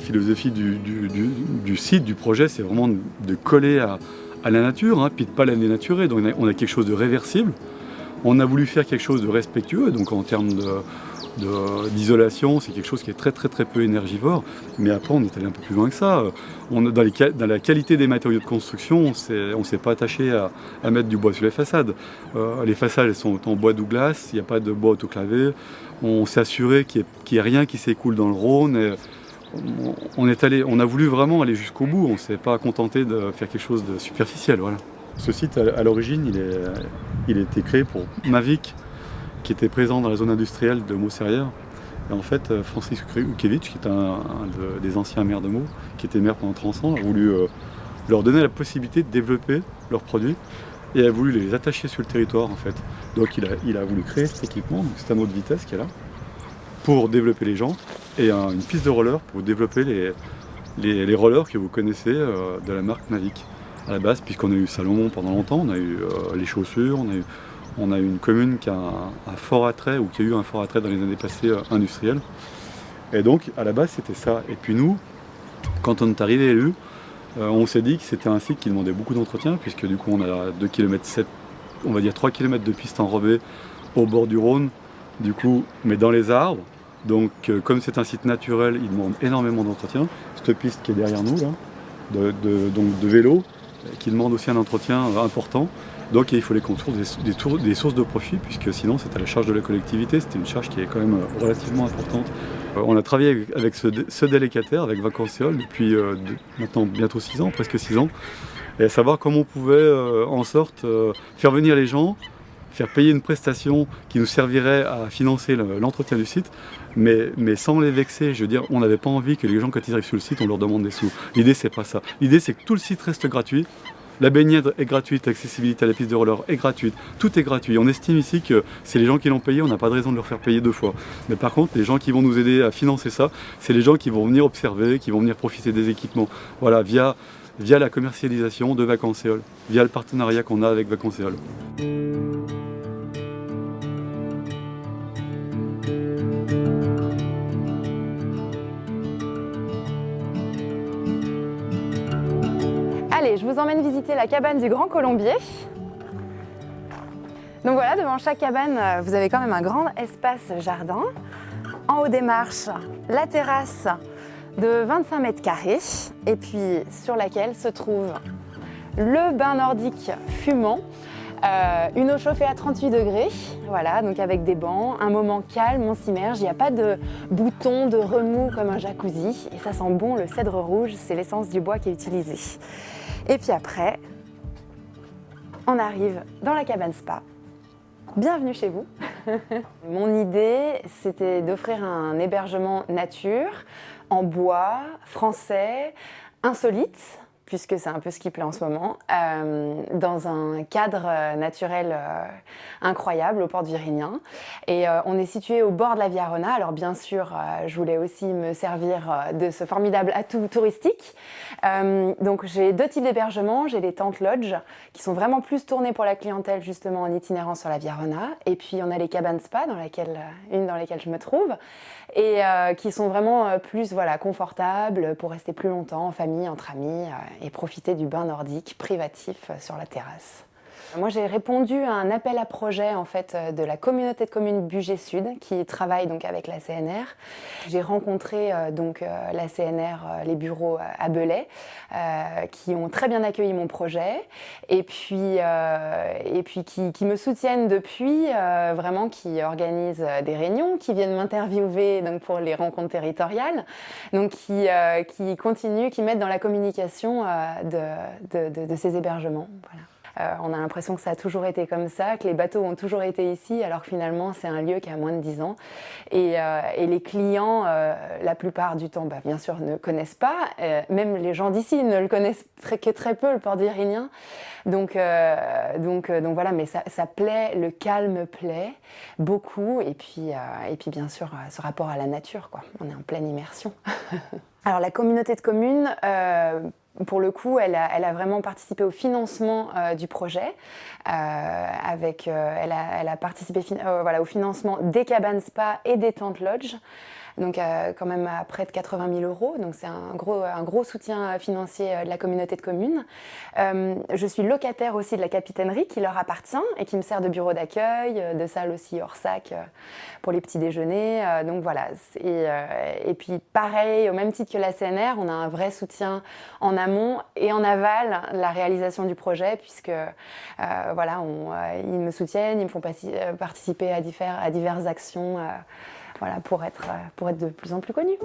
philosophie du site, du projet, c'est vraiment de coller à la nature, puis de ne pas la dénaturer. Donc on a quelque chose de réversible. On a voulu faire quelque chose de respectueux, donc en termes d'isolation, c'est quelque chose qui est très très très peu énergivore, mais après on est allé un peu plus loin que ça. Dans la qualité des matériaux de construction, on ne s'est pas attaché à mettre du bois sur les façades. Les façades elles sont en bois Douglas, il n'y a pas de bois autoclavé. On s'est assuré qu'il n'y ait rien qui s'écoule dans le Rhône. Et on a voulu vraiment aller jusqu'au bout, on ne s'est pas contenté de faire quelque chose de superficiel. Voilà. Ce site, à l'origine, il a été créé pour Mavic, qui était présent dans la zone industrielle de Meaux-Serrières. Et en fait, Francis Ukiewicz, qui est un des anciens maires de Meaux, qui était maire pendant 30 ans, a voulu leur donner la possibilité de développer leurs produits et a voulu les attacher sur le territoire en fait. Donc il a voulu créer cet équipement, c'est un mot de vitesse qui est là, pour développer les jantes et une piste de roller pour développer les rollers que vous connaissez de la marque Mavic. À la base, puisqu'on a eu Salomon pendant longtemps, on a eu les chaussures, on a eu une commune qui a un fort attrait, ou qui a eu un fort attrait dans les années passées industrielles. Et donc, à la base, c'était ça. Et puis nous, quand on est arrivé élu, on s'est dit que c'était un site qui demandait beaucoup d'entretien, puisque du coup, on a 2,7 km, on va dire 3 km de piste enrobée au bord du Rhône, du coup, mais dans les arbres. Donc, comme c'est un site naturel, il demande énormément d'entretien. Cette piste qui est derrière nous, là, donc de vélo, qui demande aussi un entretien important. Donc il faut les construire des sources de profit, puisque sinon c'est à la charge de la collectivité, c'était une charge qui est quand même relativement importante. On a travaillé avec ce délégataire, avec Vacanceol, depuis maintenant bientôt 6 ans, presque 6 ans, et à savoir comment on pouvait en sorte faire venir les gens, faire payer une prestation qui nous servirait à financer l'entretien du site, mais sans les vexer. Je veux dire, on n'avait pas envie que les gens, quand ils arrivent sur le site, on leur demande des sous. L'idée, c'est pas ça. L'idée, c'est que tout le site reste gratuit. La baignade est gratuite, l'accessibilité à la piste de roller est gratuite, tout est gratuit. On estime ici que c'est les gens qui l'ont payé, on n'a pas de raison de leur faire payer 2 fois. Mais par contre, les gens qui vont nous aider à financer ça, c'est les gens qui vont venir observer, qui vont venir profiter des équipements. Voilà, via la commercialisation de Vacanceol, via le partenariat qu'on a avec Vacanceol. Allez, je vous emmène visiter la cabane du Grand Colombier. Donc voilà, devant chaque cabane, vous avez quand même un grand espace jardin. En haut des marches, la terrasse de 25 mètres carrés et puis sur laquelle se trouve le bain nordique fumant, une eau chauffée à 38 degrés, voilà, donc avec des bancs, un moment calme, on s'immerge, il n'y a pas de boutons, de remous comme un jacuzzi et ça sent bon le cèdre rouge, c'est l'essence du bois qui est utilisée. Et puis après, on arrive dans la cabane spa. Bienvenue chez vous. Mon idée, c'était d'offrir un hébergement nature, en bois, français, insolite, puisque c'est un peu ce qui plaît en ce moment, dans un cadre naturel incroyable au port de Virignan. Et on est situé au bord de la Via Arona. Alors bien sûr, je voulais aussi me servir de ce formidable atout touristique. Donc j'ai 2 types d'hébergements. J'ai les tentes lodge, qui sont vraiment plus tournées pour la clientèle justement en itinérance sur la Via Arona. Et puis on a les cabanes spa, une dans lesquelles je me trouve, et qui sont vraiment plus confortables pour rester plus longtemps en famille, entre amis, et profiter du bain nordique privatif sur la terrasse. Moi, j'ai répondu à un appel à projet en fait, de la communauté de communes Bugey Sud qui travaille donc avec la CNR. J'ai rencontré la CNR, les bureaux à Belay, qui ont très bien accueilli mon projet et puis qui me soutiennent depuis, vraiment qui organisent des réunions, qui viennent m'interviewer donc, pour les rencontres territoriales, donc qui continuent, qui mettent dans la communication de ces hébergements. Voilà. On a l'impression que ça a toujours été comme ça, que les bateaux ont toujours été ici, alors que finalement c'est un lieu qui a moins de 10 ans. Et les clients, la plupart du temps, bien sûr, ne connaissent pas. Même les gens d'ici ne le connaissent que très peu, le port d'Irignan. Donc voilà, mais ça plaît, le calme plaît beaucoup. Et puis bien sûr, ce rapport à la nature, quoi. On est en pleine immersion. Alors la communauté de communes, pour le coup, elle a vraiment participé au financement du projet. Elle a participé au financement des cabanes spa et des tentes lodge. donc quand même à près de 80 000 €. Donc c'est un gros soutien financier de la communauté de communes. Je suis locataire aussi de la capitainerie qui leur appartient et qui me sert de bureau d'accueil, de salle aussi hors sac pour les petits déjeuners. Donc voilà. Et puis pareil, au même titre que la CNR, on a un vrai soutien en amont et en aval de la réalisation du projet, puisque voilà, ils me soutiennent, ils me font participer à diverses actions voilà, pour être de plus en plus connus.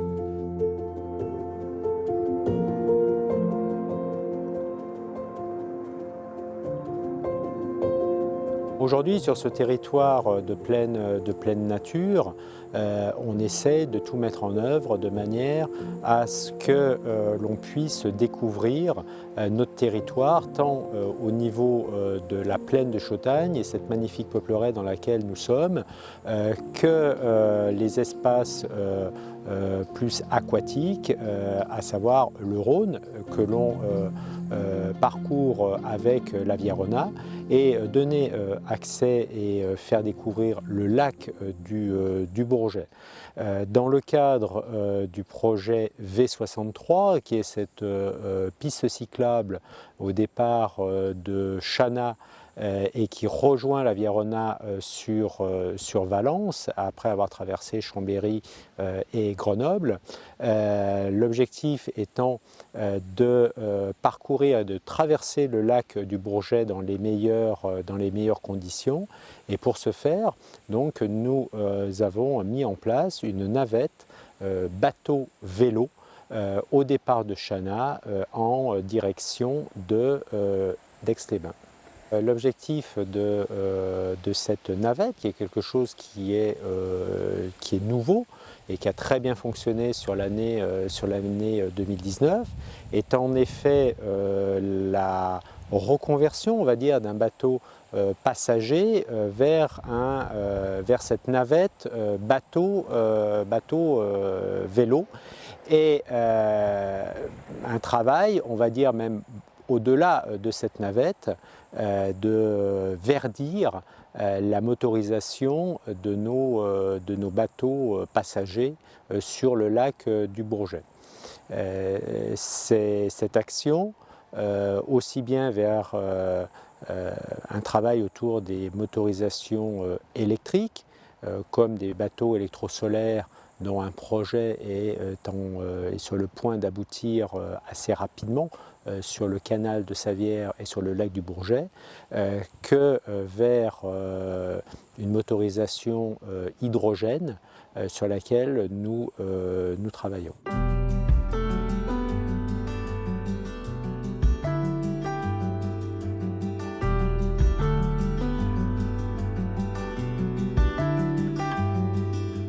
Aujourd'hui, sur ce territoire de pleine nature, on essaie de tout mettre en œuvre de manière à ce que l'on puisse découvrir notre territoire, tant au niveau de la plaine de Chautagne et cette magnifique peupleraie dans laquelle nous sommes, que les espaces plus aquatiques, à savoir le Rhône, que l'on parcourt avec l'Aviarona, et donner accès et faire découvrir le lac du Bourget. Dans le cadre du projet V63, qui est cette piste cyclable au départ de Chana et qui rejoint l'Aviarona sur Valence, après avoir traversé Chambéry et Grenoble. L'objectif étant de parcourir, de traverser le lac du Bourget dans les meilleures conditions. Et pour ce faire, donc, nous avons mis en place une navette bateau-vélo au départ de Chana en direction d'Aix-les-Bains. L'objectif de cette navette, qui est quelque chose qui est nouveau et qui a très bien fonctionné sur l'année 2019, est en effet la reconversion, on va dire, d'un bateau passager vers cette navette bateau-vélo, et un travail, on va dire même au-delà de cette navette, de verdir la motorisation de nos bateaux passagers sur le lac du Bourget. Cette action, aussi bien vers un travail autour des motorisations électriques, comme des bateaux électrosolaires dont un projet est sur le point d'aboutir assez rapidement sur le canal de Savières et sur le lac du Bourget, que vers une motorisation hydrogène sur laquelle nous travaillons.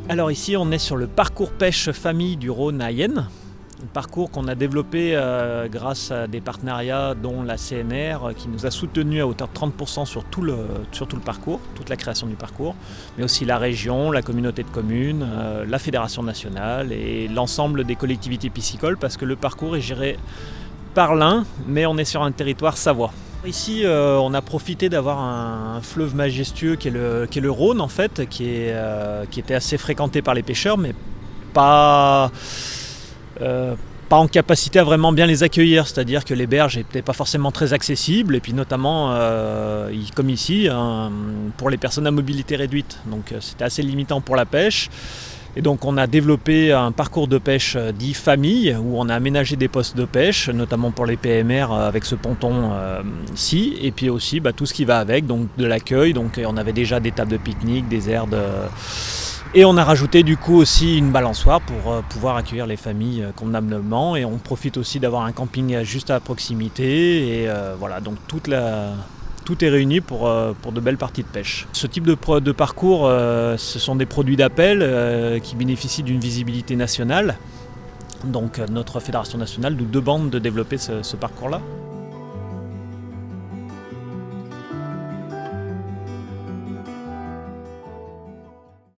Alors ici on est sur le parcours pêche famille du Rhône à Yenne, un parcours qu'on a développé grâce à des partenariats dont la CNR qui nous a soutenus à hauteur de 30% sur tout le parcours, toute la création du parcours, mais aussi la région, la communauté de communes, la fédération nationale et l'ensemble des collectivités piscicoles, parce que le parcours est géré par l'Ain, mais on est sur un territoire savoie. Ici, on a profité d'avoir un fleuve majestueux qui est le Rhône, en fait, qui était assez fréquenté par les pêcheurs, mais pas en capacité à vraiment bien les accueillir. C'est-à-dire que les berges n'étaient pas forcément très accessibles, et puis notamment, comme ici, pour les personnes à mobilité réduite. Donc c'était assez limitant pour la pêche. Et donc on a développé un parcours de pêche dit famille, où on a aménagé des postes de pêche, notamment pour les PMR avec ce ponton-ci, et puis aussi tout ce qui va avec, donc de l'accueil. Donc on avait déjà des tables de pique-nique, des aires et on a rajouté du coup aussi une balançoire pour pouvoir accueillir les familles convenablement. Et on profite aussi d'avoir un camping juste à proximité. Et voilà, donc tout est réuni pour de belles parties de pêche. Ce type de parcours, ce sont des produits d'appel qui bénéficient d'une visibilité nationale. Donc notre fédération nationale nous demande de développer ce parcours-là.